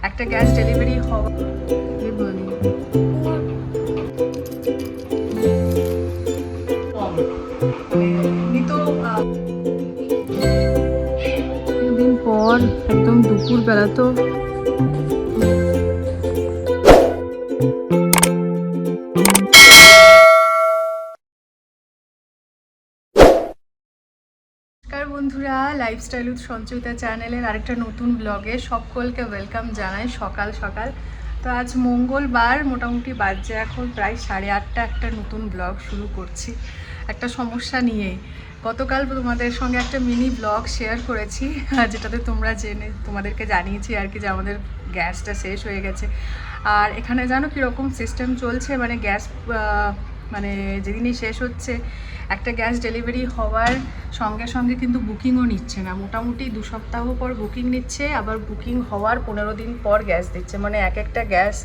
একটা gas delivery হওয়া বলি এমনি তো দিন পর একদম দুপুরবেলা তো বন্ধুরা, লাইফস্টাইল উইথ সঞ্চয়িতা চ্যানেলের আরেকটা নতুন ব্লগে সকলকে ওয়েলকাম জানাই সকাল সকাল। তো আজ মঙ্গলবার, মোটামুটি বাজে এখন প্রায় 8:30 একটা নতুন ব্লগ শুরু করছি একটা সমস্যা নিয়েই। গতকাল তোমাদের সঙ্গে একটা মিনি ব্লগ শেয়ার করেছি, যেটাতে তোমাদেরকে জানিয়েছি আর কি যে আমাদের গ্যাসটা শেষ হয়ে গেছে। আর এখানে জানো কীরকম সিস্টেম চলছে, মানে গ্যাস মানে যেদিনই শেষ হচ্ছে একটা গ্যাস ডেলিভারি হওয়ার সঙ্গে সঙ্গে কিন্তু বুকিংও নিচ্ছে না। মোটামুটি 2 সপ্তাহ পর বুকিং নিচ্ছে, আবার বুকিং হওয়ার 15 দিন পর গ্যাস দিচ্ছে। মানে একটা গ্যাস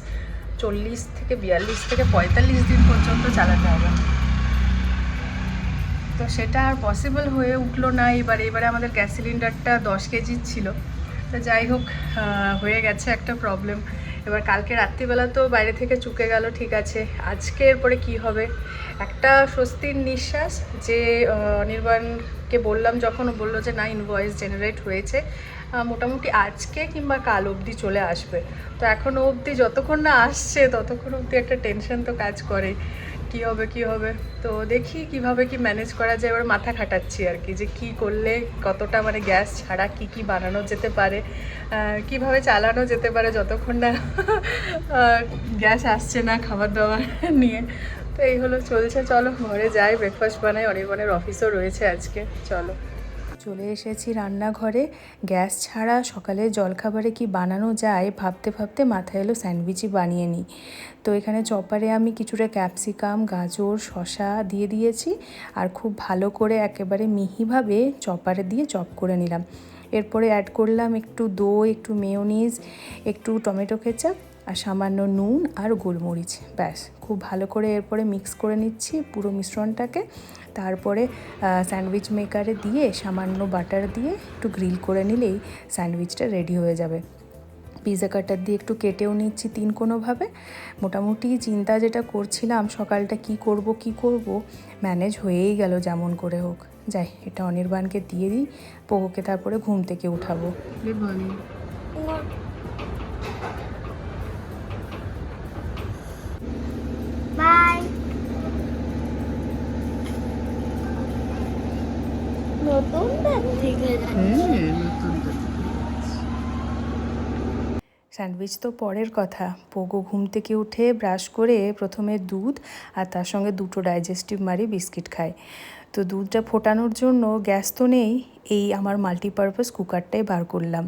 40 থেকে 42 থেকে 45 দিন পর্যন্ত চালাতে হবে। তো সেটা আর পসিবল হয়ে উঠলো না। এবারে আমাদের গ্যাস সিলিন্ডারটা 10 কেজির ছিল। তো যাই হোক, হয়ে গেছে একটা প্রবলেম। এবার কালকে রাত্রিবেলা তো বাইরে থেকে চুকে গেল, ঠিক আছে। আজকে এরপরে কি হবে, একটা স্বস্তির নিঃশ্বাস যে অনির্বাণকে বললাম, যখন ও বললো যে না, ইনভয়েস জেনারেট হয়েছে, মোটামুটি আজকে কিংবা কাল অবধি চলে আসবে। তো এখনও অবধি যতক্ষণ না আসছে ততক্ষণ অবধি একটা টেনশন তো কাজ করে, কি হবে। তো দেখি কিভাবে কি ম্যানেজ করা যায়। এবার মাথা খাটাচ্ছি আর কি, যে কি করলে কতটা মানে গ্যাস ছাড়া কি বানানো যেতে পারে, কিভাবে চালানো যেতে পারে যতক্ষণ না গ্যাস আসছে না খাবার দাবার নিয়ে। তো এই হলো চলছে। চলো ঘরে যাই, ব্রেকফাস্ট বানাই, অনির্বাণের অফিসও রয়েছে আজকে। চলো, চলে এসেছি রান্নাঘরে। গ্যাস ছাড়া সকালে জলখাবারে কি বানানো যায় ভাবতে ভাবতে মাথায় এলো স্যান্ডউইচই বানিয়ে নিই। তো এখানে চপারে আমি কিছুটা ক্যাপসিকাম, গাজর, শসা দিয়ে দিয়েছি, আর খুব ভালো করে একেবারে মিহিভাবে চপারে দিয়ে চপ করে নিলাম। এরপরে অ্যাড করলাম একটু দই, একটু মেয়োনিজ, একটু টমেটো কেচাপ আর সামান্য নুন আর গোলমরিচ। ব্যাস, খুব ভালো করে এরপরে মিক্স করে নিচ্ছি পুরো মিশ্রণটাকে। তারপরে স্যান্ডউইচ মেকারে দিয়ে সামান্য বাটার দিয়ে একটু গ্রিল করে নিলেই স্যান্ডউইচটা রেডি হয়ে যাবে। পিৎজা কাটার দিয়ে একটু কেটেও নিচ্ছি 3 কোনোভাবে। মোটামুটি চিন্তা যেটা করছিলাম সকালটা কি করব ম্যানেজ হয়েই গেল যেমন করে হোক। যাই, এটা অনির্বাণকে দিয়ে দিই, পোগোকে তারপরে ঘুম থেকে উঠাবো। বাই। নতুন থেকে স্যান্ডউইচ তো পরের কথা। পোগো ঘুম থেকে উঠে ব্রাশ করে প্রথমে দুধ আর তার সঙ্গে 2টো ডাইজেস্টিভ মারি বিস্কিট খায়। তো দুধটা ফোটানোর জন্য গ্যাস তো নেই, এই আমার মাল্টিপারপাস কুকারটাই বার করলাম।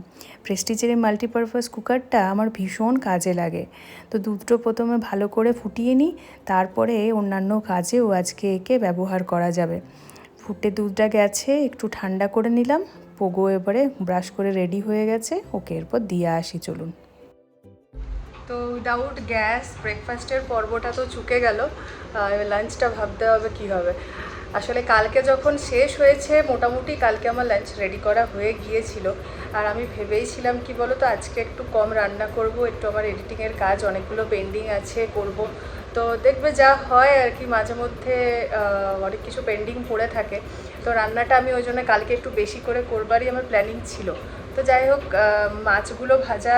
প্রেস্টিজের এই মাল্টিপারপাস কুকারটা আমার ভীষণ কাজে লাগে। তো দুধটা প্রথমে ভালো করে ফুটিয়ে নিই, তারপরে অন্যান্য কাজেও আজকে একে ব্যবহার করা যাবে। ফুটে দুধটা গেছে, একটু ঠান্ডা করে নিলাম। পোগো এবারে ব্রাশ করে রেডি হয়ে গেছে, ওকে এরপর দিয়ে আসি, চলুন। তো উইদাউট গ্যাস ব্রেকফাস্টের পর্বটা তো চুকে গেল। এবার লাঞ্চটা ভাবতে হবে কি হবে। আসলে কালকে যখন শেষ হয়েছে, মোটামুটি কালকে আমার লাঞ্চ রেডি করা হয়ে গিয়েছিল। আর আমি ভেবেইছিলাম কি বলো তো, আজকে একটু কম রান্না করব, একটু আমার এডিটিংয়ের কাজ অনেকগুলো পেন্ডিং আছে, করব। তো দেখবে যা হয় আর কি, মাঝে মধ্যে অনেক কিছু পেন্ডিং পড়ে থাকে। তো রান্নাটা আমি ওই জন্য কালকে একটু বেশি করে করবারই আমার প্ল্যানিং ছিল। তো যাই হোক, মাছগুলো ভাজা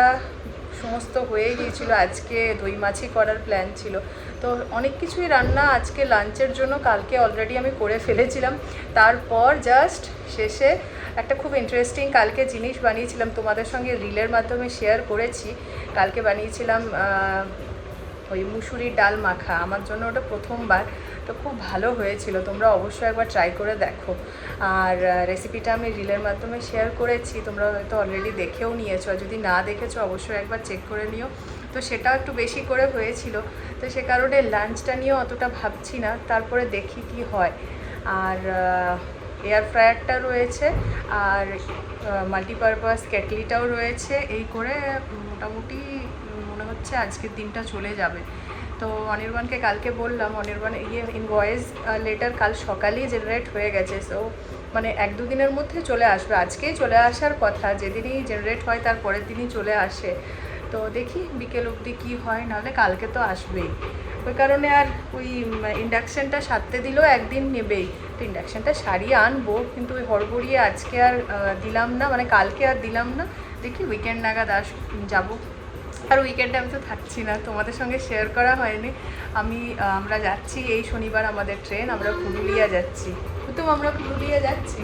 সমস্ত হয়ে গিয়েছিল, আজকে দই মাছই করার প্ল্যান ছিল। তো অনেক কিছুই রান্না আজকে লাঞ্চের জন্য কালকে অলরেডি আমি করে ফেলেছিলাম। তারপর জাস্ট শেষে একটা খুব ইন্টারেস্টিং কালকে জিনিস বানিয়েছিলাম, তোমাদের সঙ্গে রিলের মাধ্যমে শেয়ার করেছি। কালকে বানিয়েছিলাম ওই মুসুরির ডাল মাখা। আমার জন্য ওটা প্রথমবার, তো খুব ভালো হয়েছিল। তোমরা অবশ্যই একবার ট্রাই করে দেখো। আর রেসিপিটা আমি রিলের মাধ্যমে শেয়ার করেছি, তোমরা হয়তো অলরেডি দেখেও নিয়েছো, আর যদি না দেখেছো অবশ্যই একবার চেক করে নিও। তো সেটাও একটু বেশি করে হয়েছিল, তো সে কারণে লাঞ্চটা নিয়েও অতটা ভাবছি না, তারপরে দেখি কি হয়। আর এয়ার ফ্রায়ারটা রয়েছে, আর মাল্টিপারপাস কেটলিটাও রয়েছে। এই করে মোটামুটি মনে হচ্ছে আজকের দিনটা চলে যাবে। তো অনির্বাণকে কালকে বললাম, অনির্বাণ ইনভয়েস লেটার কাল সকালেই জেনারেট হয়ে গেছে। সো মানে 1-2 দিনের মধ্যে চলে আসবে। আজকেই চলে আসার কথা, যেদিনই জেনারেট হয় তার পরের দিনই চলে আসে। তো দেখি বিকেল অবধি কী হয়, নাহলে কালকে তো আসবেই। ওই কারণে আর ওই ইন্ডাকশানটা সারতে দিলেও একদিন নেবেই, তো ইন্ডাকশানটা সারিয়ে আনবো, কিন্তু ওই হড়বড়িয়ে আজকে আর দিলাম না, মানে কালকে আর দিলাম না। দেখি উইকেন্ড নাগাদ যাবো। আর উইকেন্ডে আমি তো থাকছি না, তোমাদের সঙ্গে শেয়ার করা হয়নি। আমরা যাচ্ছি এই শনিবার, আমাদের ট্রেন, আমরা পুরুলিয়া যাচ্ছি। তো আমরা পুরুলিয়া যাচ্ছি,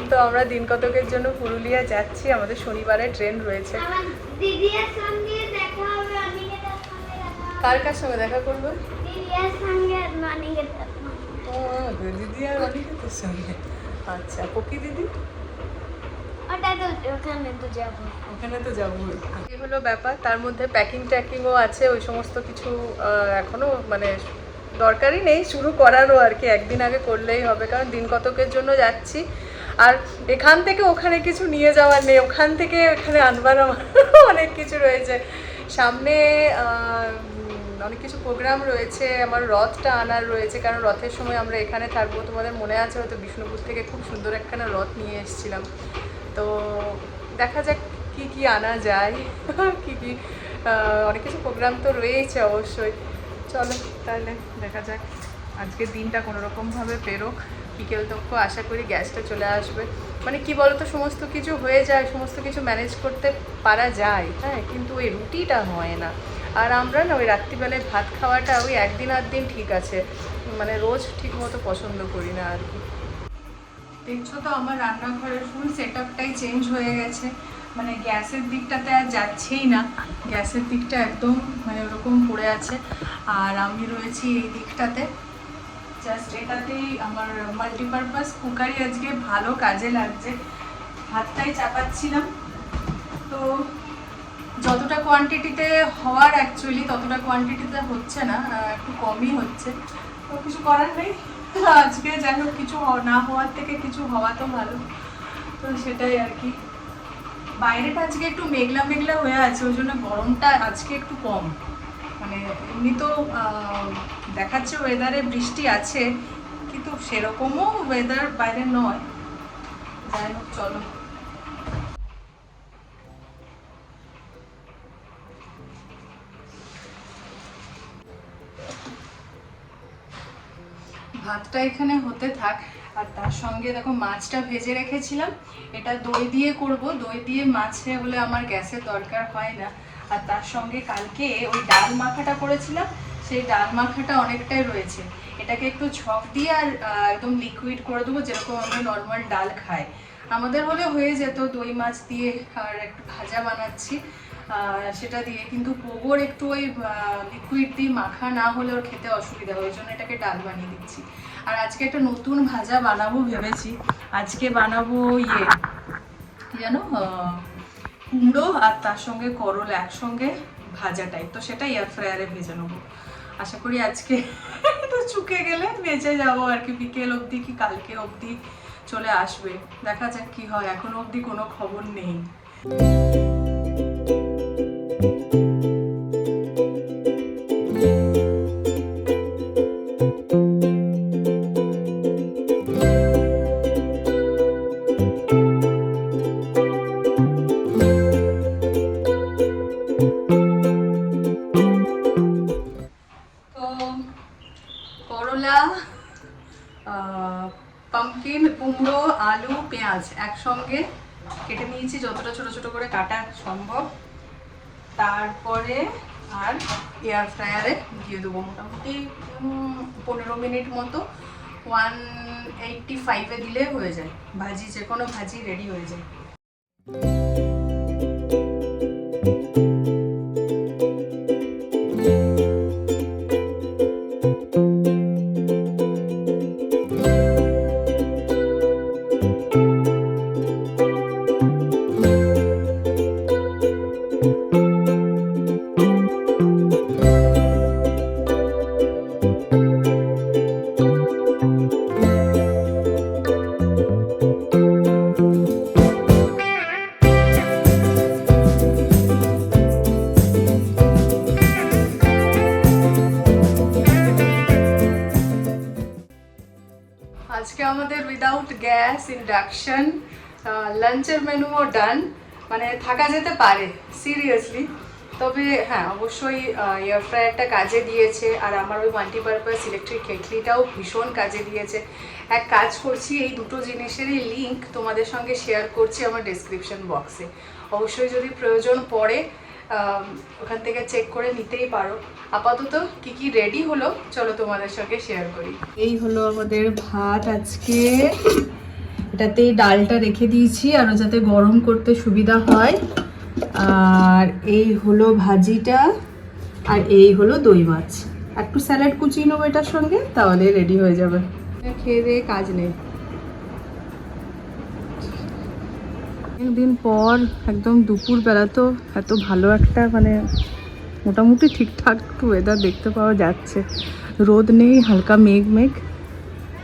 তো আমরা দিন কতকের জন্য পুরুলিয়া যাচ্ছি, আমাদের শনিবারে ট্রেন রয়েছে। আমার দিদির সঙ্গে দেখা হবে, অনিকেতার সঙ্গে দেখা হবে। কার সঙ্গে দেখা করবো? দিদির সঙ্গে অনিকেতার সঙ্গে। ও দিদি আর অনিকেতের সঙ্গে। আচ্ছা, পকি দিদি? ওটা তো ওখানে তো যাবো। ওখানে তো যাবো। এই হলো ব্যাপার, তার মধ্যে প্যাকিং ট্যাকিংও আছে, ওই সমস্ত কিছু এখনও মানে দরকারই নেই, শুরু করারও আর কি, একদিন আগে করলেই হবে, কারণ দিন কতকের জন্য যাচ্ছি। আর এখান থেকে ওখানে কিছু নিয়ে যাওয়ার নেই, ওখান থেকে এখানে আনবার আমার অনেক কিছু রয়েছে সামনে, অনেক কিছু প্রোগ্রাম রয়েছে, আমার রথটা আনার রয়েছে, কারণ রথের সময় আমরা এখানে থাকবো। তোমাদের মনে আছে হয়তো বিষ্ণুপুর থেকে খুব সুন্দর একখানা রথ নিয়ে এসেছিলাম, তো দেখা যাক কি কি আনা যায় কি কি, অনেক কিছু প্রোগ্রাম তো রয়েছে অবশ্যই। চলো তাহলে দেখা যাক, আজকের দিনটা কোনোরকমভাবে পেরোক, বিকেল তক্ষ আশা করি গ্যাসটা চলে আসবে। মানে কি বলতো, সমস্ত কিছু হয়ে যায়, সমস্ত কিছু ম্যানেজ করতে পারা যায়, হ্যাঁ, কিন্তু ওই রুটিটা হয় না। আর আমরা না ওই রাত্রিবেলায় ভাত খাওয়াটা ওই একদিন আধ দিন ঠিক আছে, মানে রোজ ঠিক মতো পছন্দ করি না আর কি। দেখছো তো আমার রান্নাঘরের ফুল সেট আপটাই চেঞ্জ হয়ে গেছে, মানে গ্যাসের দিকটাতে আর যাচ্ছেই না, গ্যাসের দিকটা একদম মানে ওরকম পড়ে আছে, আর আমি রয়েছি এই দিকটাতে। জাস্ট এটাতেই আমার মাল্টিপারপাস কুকারই আজকে ভালো কাজে লাগছে, ভাতটাই চাপাচ্ছিলাম। তো যতটা কোয়ান্টিটিতে হওয়ার অ্যাকচুয়ালি ততটা কোয়ান্টিটিতে হচ্ছে না, একটু কমই হচ্ছে, তো কিছু করার নেই। আজকে যাই হোক, কিছু না হওয়ার থেকে কিছু হওয়া তো ভালো, তো সেটাই আর কি। বাইরেটা আজকে একটু মেঘলা মেঘলা হয়ে আছে, ওই জন্য গরমটা আজকে একটু কম, মানে এমনি তো দেখাচ্ছে ওয়েদারে বৃষ্টি আছে, কিন্তু সেরকমও ওয়েদার বাইরে নয়। যাই হোক চলো। ভাতটা এখানে হতে থাক, আর তার সঙ্গে দেখো মাছটা ভেজে রেখেছিলাম, এটা দই দিয়ে করব, দই দিয়ে মাছে হলে আমার গ্যাসের দরকার হয় না। আর তার সঙ্গে কালকে ওই ডাল মাখাটা করেছিলাম, সেই ডাল মাখাটা অনেকটাই রয়েছে, এটাকে একটু ছক দিয়ে আর একদম লিকুইড করে দেবো, যেরকম আমরা নর্মাল ডাল খাই। আমাদের হলে হয়ে যেত দই মাছ দিয়ে, আর একটু ভাজা বানাচ্ছি সেটা দিয়ে, কিন্তু পোগোর একটু ওই লিকুইড দিয়ে মাখা না হলে ওর খেতে অসুবিধা হয়, ওই জন্য এটাকে ডাল বানিয়ে দিচ্ছি। আর আজকে একটা নতুন ভাজা বানাবো ভেবেছি, আজকে বানাবো কি জানো, কুমড়ো আর তার সঙ্গে করলা একসঙ্গে ভাজা টাইপ, তো সেটা এয়ার ফ্রায়ারে ভেজে নেবো। আশা করি আজকে তো চুকে গেলে বেঁচে যাবো আর কি, বিকেল অবধি কি কালকে অবধি চলে আসবে, দেখা যাক কি হয়, এখনো অবধি কোনো খবর নেই। করলা, পাম্পকিন, কুমড়ো, আলু, পেঁয়াজ একসঙ্গে কেটে নিয়েছি, যতটা ছোট ছোট করে কাটা সম্ভব, তারপরে আর এয়ার ফ্রায়ারে দিয়ে দেবো মোটামুটি 15 মিনিট মতো, 185-এ দিলে হয়ে যায়, ভাজি যে কোনো ভাজি রেডি হয়ে যায়। আজকে আমাদের উইদাউট গ্যাস ইন্ডাকশন, লাঞ্চের মেনুও ডান, মানে থাকা যেতে পারে সিরিয়াসলি। তবে হ্যাঁ, অবশ্যই এয়ার ফ্রায়ারটা কাজে দিয়েছে, আর আমার ওই মাল্টিপারপাস ইলেকট্রিক কেটলিটাও ভীষণ কাজে দিয়েছে। এক কাজ করছি, এই দুটো জিনিসেরই লিঙ্ক তোমাদের সঙ্গে শেয়ার করছি আমার ডেসক্রিপশন বক্সে। অবশ্যই যদি প্রয়োজন পড়ে ওখান থেকে চেক করে নিতেই পারো। আপাতত কি কি রেডি হলো চলো তোমাদের সঙ্গে শেয়ার করি। এই হলো আমাদের ভাত আজকে, এটাতেই ডালটা রেখে দিয়েছি আরও যাতে গরম করতে সুবিধা হয়। আর এই হলো ভাজিটা, আর এই হলো দই মাছ। একটু স্যালাড কুচিয়ে নেবো এটার সঙ্গে, তাহলে রেডি হয়ে যাবে। খেয়ে দিয়ে কাজ নেই, একদিন পর একদম দুপুরবেলা তো এত ভালো একটা মানে মোটামুটি ঠিকঠাক একটু ওয়েদার দেখতে পাওয়া যাচ্ছে। রোদ নেই, হালকা মেঘ মেঘ,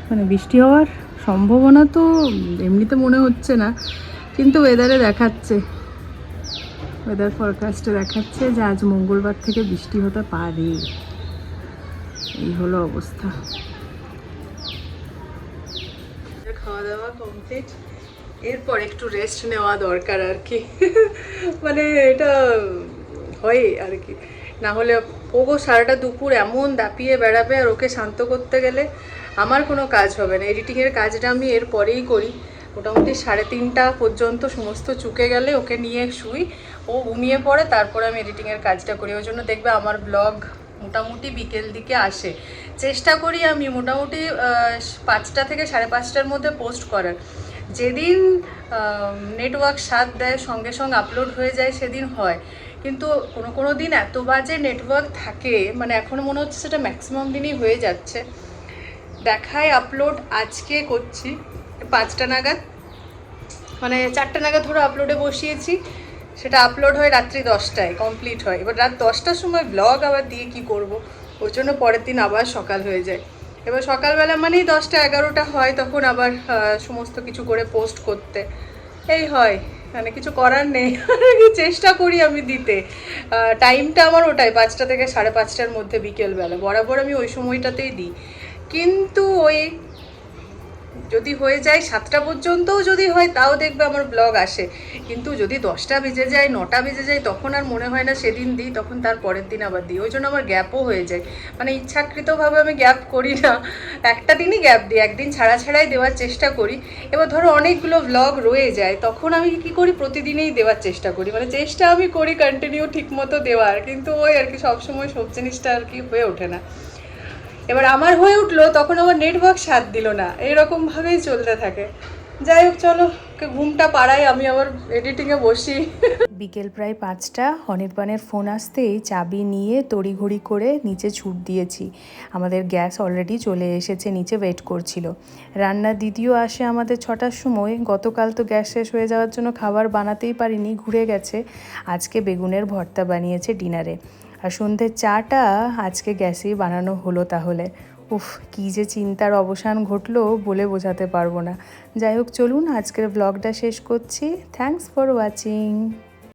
মানে বৃষ্টি হওয়ার সম্ভাবনা তো এমনিতে মনে হচ্ছে না, কিন্তু ওয়েদারে দেখাচ্ছে, ওয়েদার ফরকাস্টে দেখাচ্ছে যে আজ মঙ্গলবার থেকে বৃষ্টি হতে পারে। এই হলো অবস্থা। খাওয়া দাওয়া কমপ্লিট, এরপর একটু রেস্ট নেওয়া দরকার আর কি। মানে এটা হয় আর কি, না হলে ওগো সারাটা দুপুর এমন দাপিয়ে বেড়াবে, আর ওকে শান্ত করতে গেলে আমার কোনো কাজ হবে না। এডিটিংয়ের কাজটা আমি এরপরেই করি, মোটামুটি 3:30 পর্যন্ত সমস্ত চুকে গেলে ওকে নিয়ে শুই, ও ঘুমিয়ে পড়ে, তারপরে আমি এডিটিংয়ের কাজটা করি। ওই জন্য দেখবে আমার ব্লগ মোটামুটি বিকেল দিকে আসে। চেষ্টা করি আমি মোটামুটি 5টা থেকে 5:30টার মধ্যে পোস্ট করার। যেদিন নেটওয়ার্ক সাথ দেয় সঙ্গে সঙ্গে আপলোড হয়ে যায় সেদিন হয়, কিন্তু কোনো কোনো দিন এত বাজে নেটওয়ার্ক থাকে, মানে এখনও মনে হচ্ছে সেটা ম্যাক্সিমাম দিনই হয়ে যাচ্ছে। দেখায় আপলোড আজকে করছি 5টা নাগাদ, মানে 4টা নাগাদ ধরো আপলোডে বসিয়েছি, সেটা আপলোড হয় রাত্রি 10টায় কমপ্লিট হয়। এবার রাত 10টার সময় ব্লগ আবার দিয়ে কি করব, ওর জন্য পরের দিন আবার সকাল হয়ে যায়। এবার সকালবেলা মানেই 10টা 11টা হয়, তখন আবার সমস্ত কিছু করে পোস্ট করতে এই হয়, মানে কিছু করার নেই। চেষ্টা করি আমি দিতে, টাইমটা আমার ওটাই 5টা থেকে 5:30টার মধ্যে বিকেলবেলা, বরাবর আমি ওই সময়টাতেই দিই। কিন্তু ওই যদি হয়ে যায় 7টা পর্যন্তও যদি হয় তাও দেখবে আমার ব্লগ আসে, কিন্তু যদি 10টা বেজে যায় 9টা বেজে যায় তখন আর মনে হয় না সেদিন দিই, তখন তার পরের দিন আবার দিই। ওই জন্য আমার গ্যাপও হয়ে যায়, মানে ইচ্ছাকৃতভাবে আমি গ্যাপ করি না, একটা দিনই গ্যাপ দিই, একদিন ছাড়া ছাড়াই দেওয়ার চেষ্টা করি। এবার ধরো অনেকগুলো ব্লগ রয়ে যায়, তখন আমি কি করি প্রতিদিনেই দেওয়ার চেষ্টা করি, মানে চেষ্টা আমি করি কন্টিনিউ ঠিক মতো দেওয়ার, কিন্তু ওই আর কি সবসময় সব জিনিসটা আর কি হয়ে ওঠে না। এবার আমার হয়ে উঠলো, তখন আমার নেটওয়ার্ক সাথ দিল না, এইরকমভাবেই চলতে থাকে। যাই হোক চলো, ঘুমটা পাড়াই, আমি আবার এডিটিংয়ে বসি। বিকেল প্রায় 5টা, অনির্বাণের ফোন আসতেই চাবি নিয়ে তড়িঘড়ি করে নিচে ছুট দিয়েছি। আমাদের গ্যাস অলরেডি চলে এসেছে, নিচে ওয়েট করছিল। রান্নার দিদিও আসে আমাদের 6টার সময়। গতকাল তো গ্যাস শেষ হয়ে যাওয়ার জন্য খাবার বানাতেই পারিনি, ঘুরে গেছে। আজকে বেগুনের ভর্তা বানিয়েছে ডিনারে, আর সন্ধ্যের চাটা আজকে গ্যাসেই বানানো হলো। তাহলে উফ, কী যে চিন্তার অবসান ঘটলো বলে বোঝাতে পারবো না। যাই হোক চলুন আজকের ব্লগটা শেষ করছি। Thanks for watching.